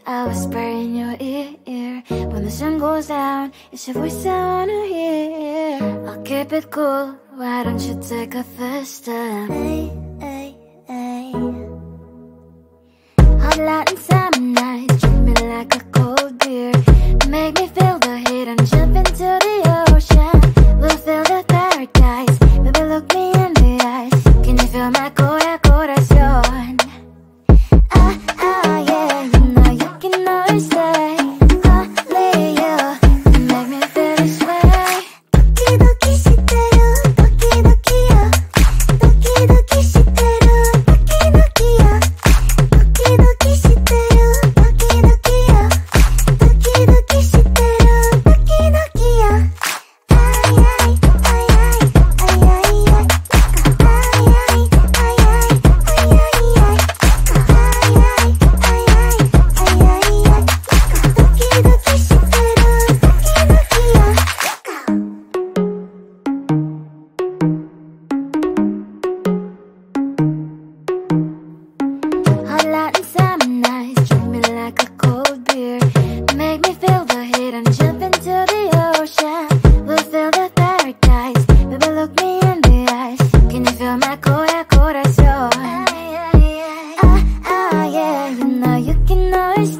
I whisper in your ear. When the sun goes down, it's your voice I wanna hear. I'll keep it cool, why don't you take a first step? Hey, hey, hey. Hot light and summer nights, treat me like a cold beer. Make me feel the heat and jump into the ocean. We'll feel the paradise, baby look me in the eyes. Can you feel my corazón? Yeah, you know you can always stay. Only you can make me feel this way. Doki doki shiteru, doki doki yo. Doki doki shiteru, doki doki yo. Doki doki shiteru, doki doki yo. Doki doki shiteru, doki doki yo. Ay ay ay ay ay ay ay. Ay ay ay ay ay ay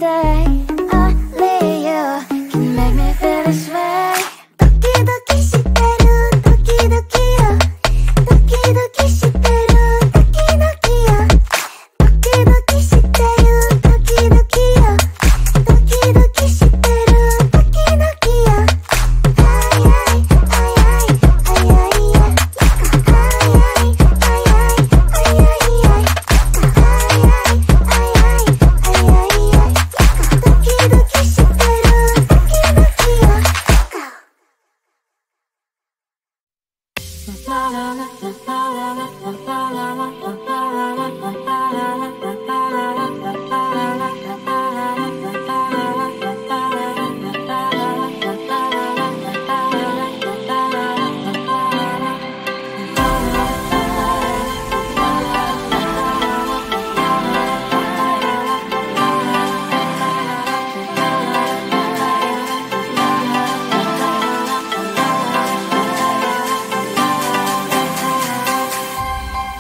ay.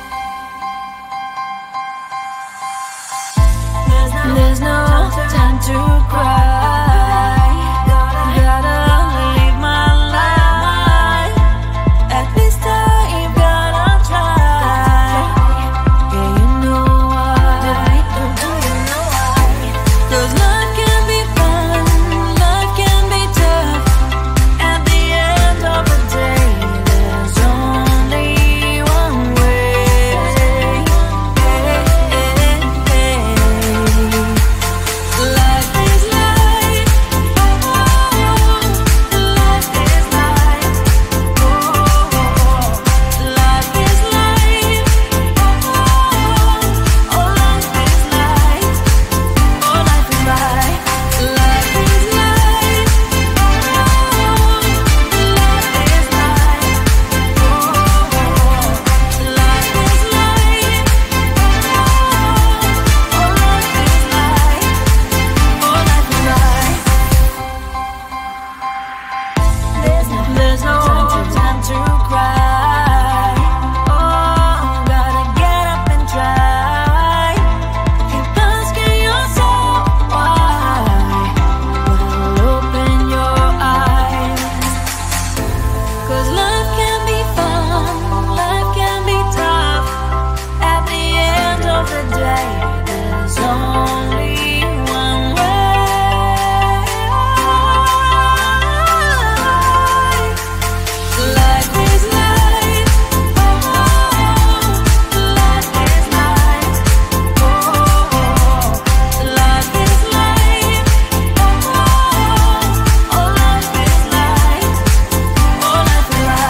There's no time to cry. Gotta live my life. At this time, gotta try. Yeah, you know why. Do you know why? 'Cause life can be fun, life can be tough. At the end of the day, there's only one way. Life is life, life is life, life is life, life is life, life is life, life is life, life is life, life is life, There's no time to cry. Oh, gotta get up and try. Keep asking yourself why. But open your eyes. 'Cause life can be fun, life can be tough. At the end of the day, there's only one way. Life is life, life is life, life is life, life is life, life is life.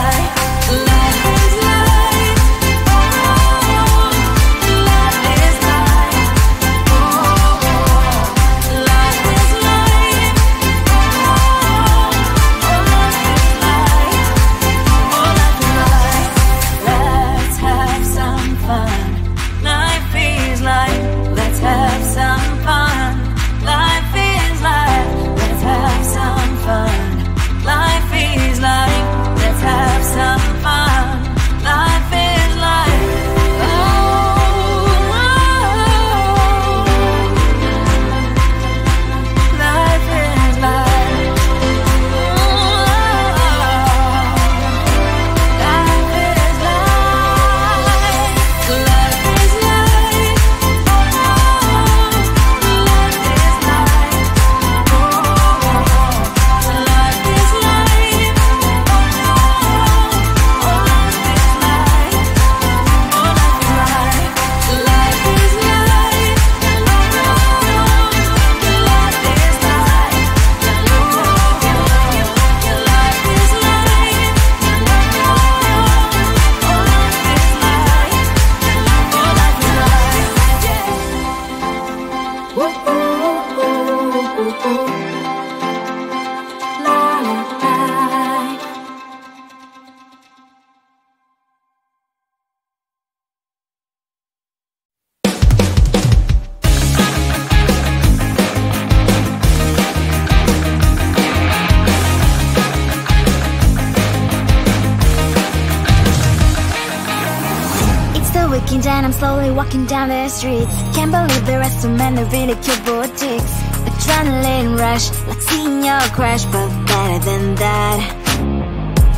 looking down, I'm slowly walking down the streets. Can't believe there are so many really cute boutiques. Adrenaline rush, like seeing your crush, but better than that.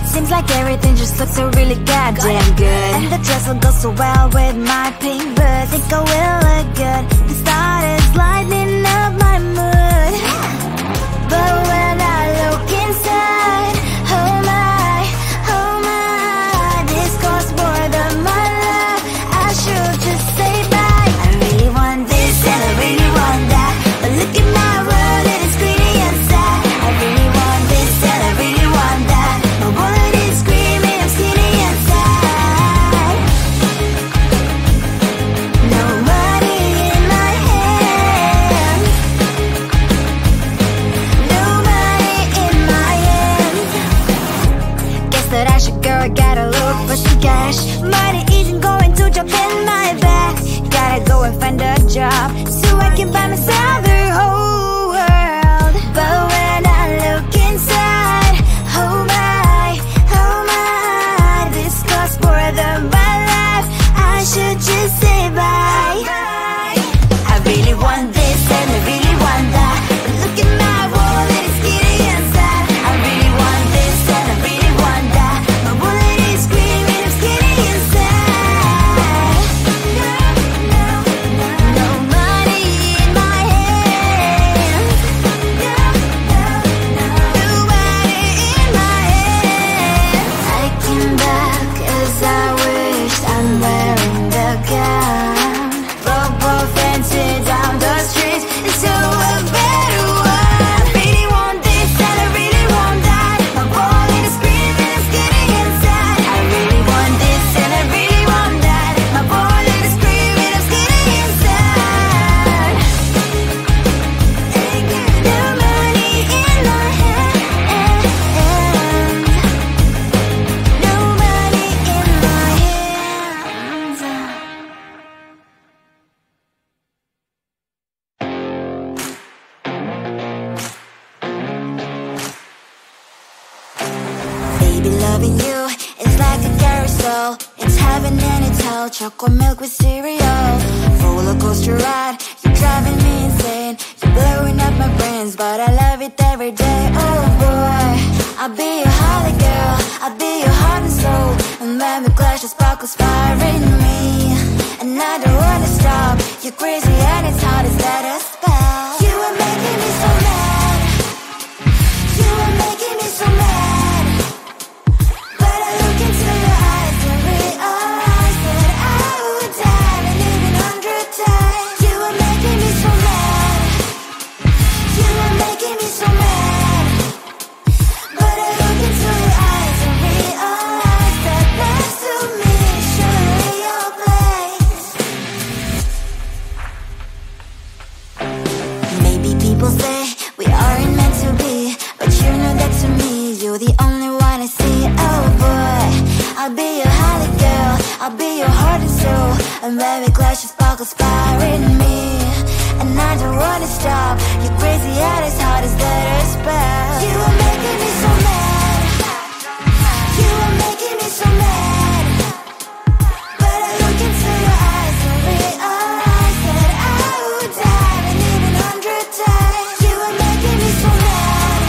Seems like everything just looks so really goddamn good. And the dress will go so well with my pink boots. Think I will look good. The start is lighting up my mood. But when I look inside, oh my, this costs more than my love. I should just say bye. I really want this and I really want that, but look at my world, it is pretty and sad. I really want this and I really want that, my wallet is screaming, I'm skinny and sad. No money in my hand, no money in my hand. Guess that I should go, I gotta look for some cash. Money isn't going to jump in my bag. Gotta go and find a job so I can buy myself the whole world. But when I look inside, oh my, this costs more than my life. I should just say bye. I really want this and I really want that, but look at my wallet, it's skinny and sad. I really want this and I really want that, my wallet is screaming, I'm skinny and sad. No money in my hand, no money in my hand. I came back as I wished, I'm wearing the gown. Robo fancy down the streets into a better one. I really want this and I really want that, my wallet is screaming, I'm skinny and sad. I really want this and I really want that, my wallet is screaming, I'm skinny and sad. No money in my hand, no money in my hands. Baby, loving you is like a carousel. It's heaven and it's hell. Chocolate milk with cereal. Roller coaster ride, you're driving me insane. You're blowing up my brains, but I love it every day. Oh boy, I'll be your holly girl, I'll be your heart and soul. And when we clash, the sparkles fire in me, and I don't wanna stop. You're crazy and it's hard as let us spell. You are making me so mad, you are making me so mad. But I look into your eyes and realize that I would die and even 100 times. You are making me so mad, you are making me so mad. But I look into your eyes and realize that next to me is surely your place. Maybe people say we aren't meant to be, but you know that to me you're the only one I see. Oh boy, I'll be your holly girl, I'll be your heart and soul. And when we clash, the sparkles fire in me, and I don't wanna stop. You're crazy and as hard as let us spell. You are making me so mad, you are making me so mad. But I look into your eyes and realize that I would die and even 100 times. You are making me so mad,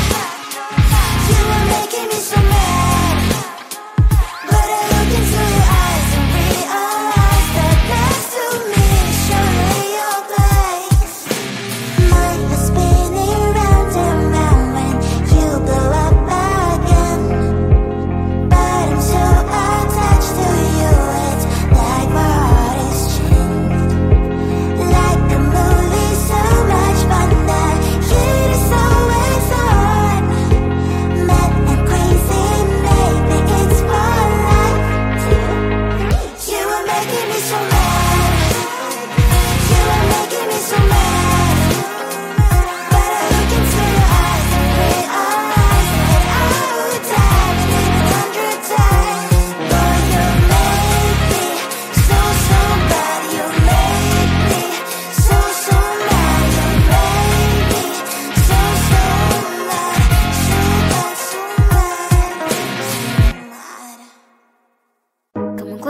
you are making me so mad. But I look into your eyes and realize that next to me is surely your place. Mind was spinning round and round when you blow up my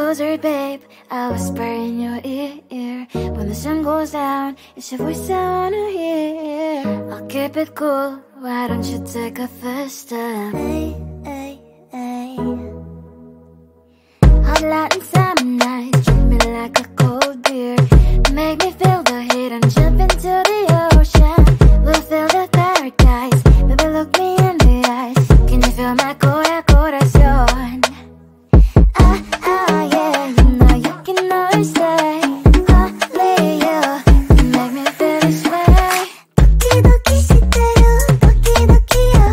closer, babe. I'll whisper in your ear. When the sun goes down, it's your voice I wanna hear. I'll keep it cool, why don't you take a first step? Hey, hey, hey. Hot light and summer nights, treat me like a cold beer. Make me feel the heat and jump into the ocean. We'll feel the paradise, baby look me in the eyes. Can you feel my corazón? Yeah, you know you can always say only you can make me feel this way. Doki doki shiteru, doki doki yo.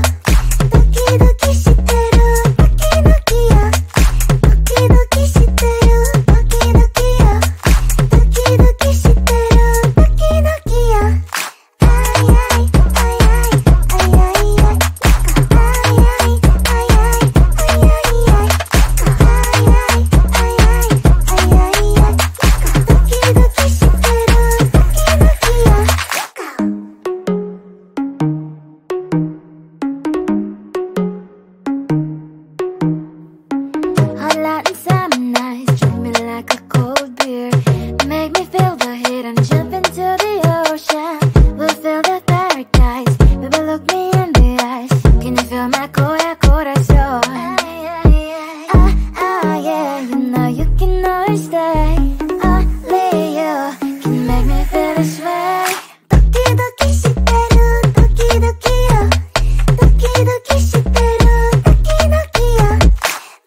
Doki doki shiteru, doki doki yo. Doki doki shiteru, doki doki yo. Doki doki shiteru, doki doki yo. Ay ay ay ay ay ay ay. Ay ay ay ay ay ay ay. Hot light and summer nights, treat me like a cold beer. Make me feel the heat and jump into the ocean. We'll feel the paradise, baby look me in the eyes. Can you feel my corazón? Yeah, you know you can always stay. Only you can make me feel this way. Doki doki shiteru, doki doki yo. Doki doki shiteru, doki doki yo.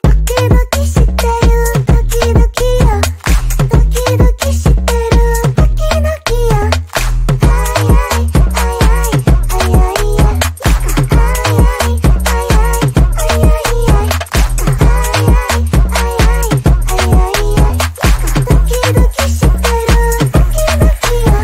Doki doki shiteru, doki doki yo. Doki doki shiteru, doki doki yo. Ay ay ay ay ay ay ay. Ay ay ay ay ay ay ay. Ay ay ay ay ay ay ay. Doki doki shiteru, doki doki yo.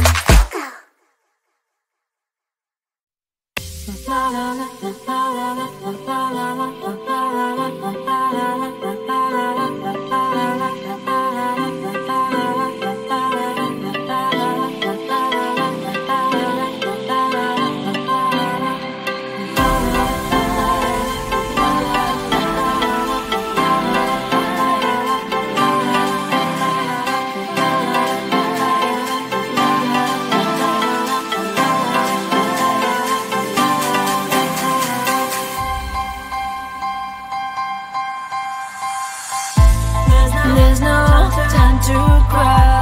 There's no time to cry.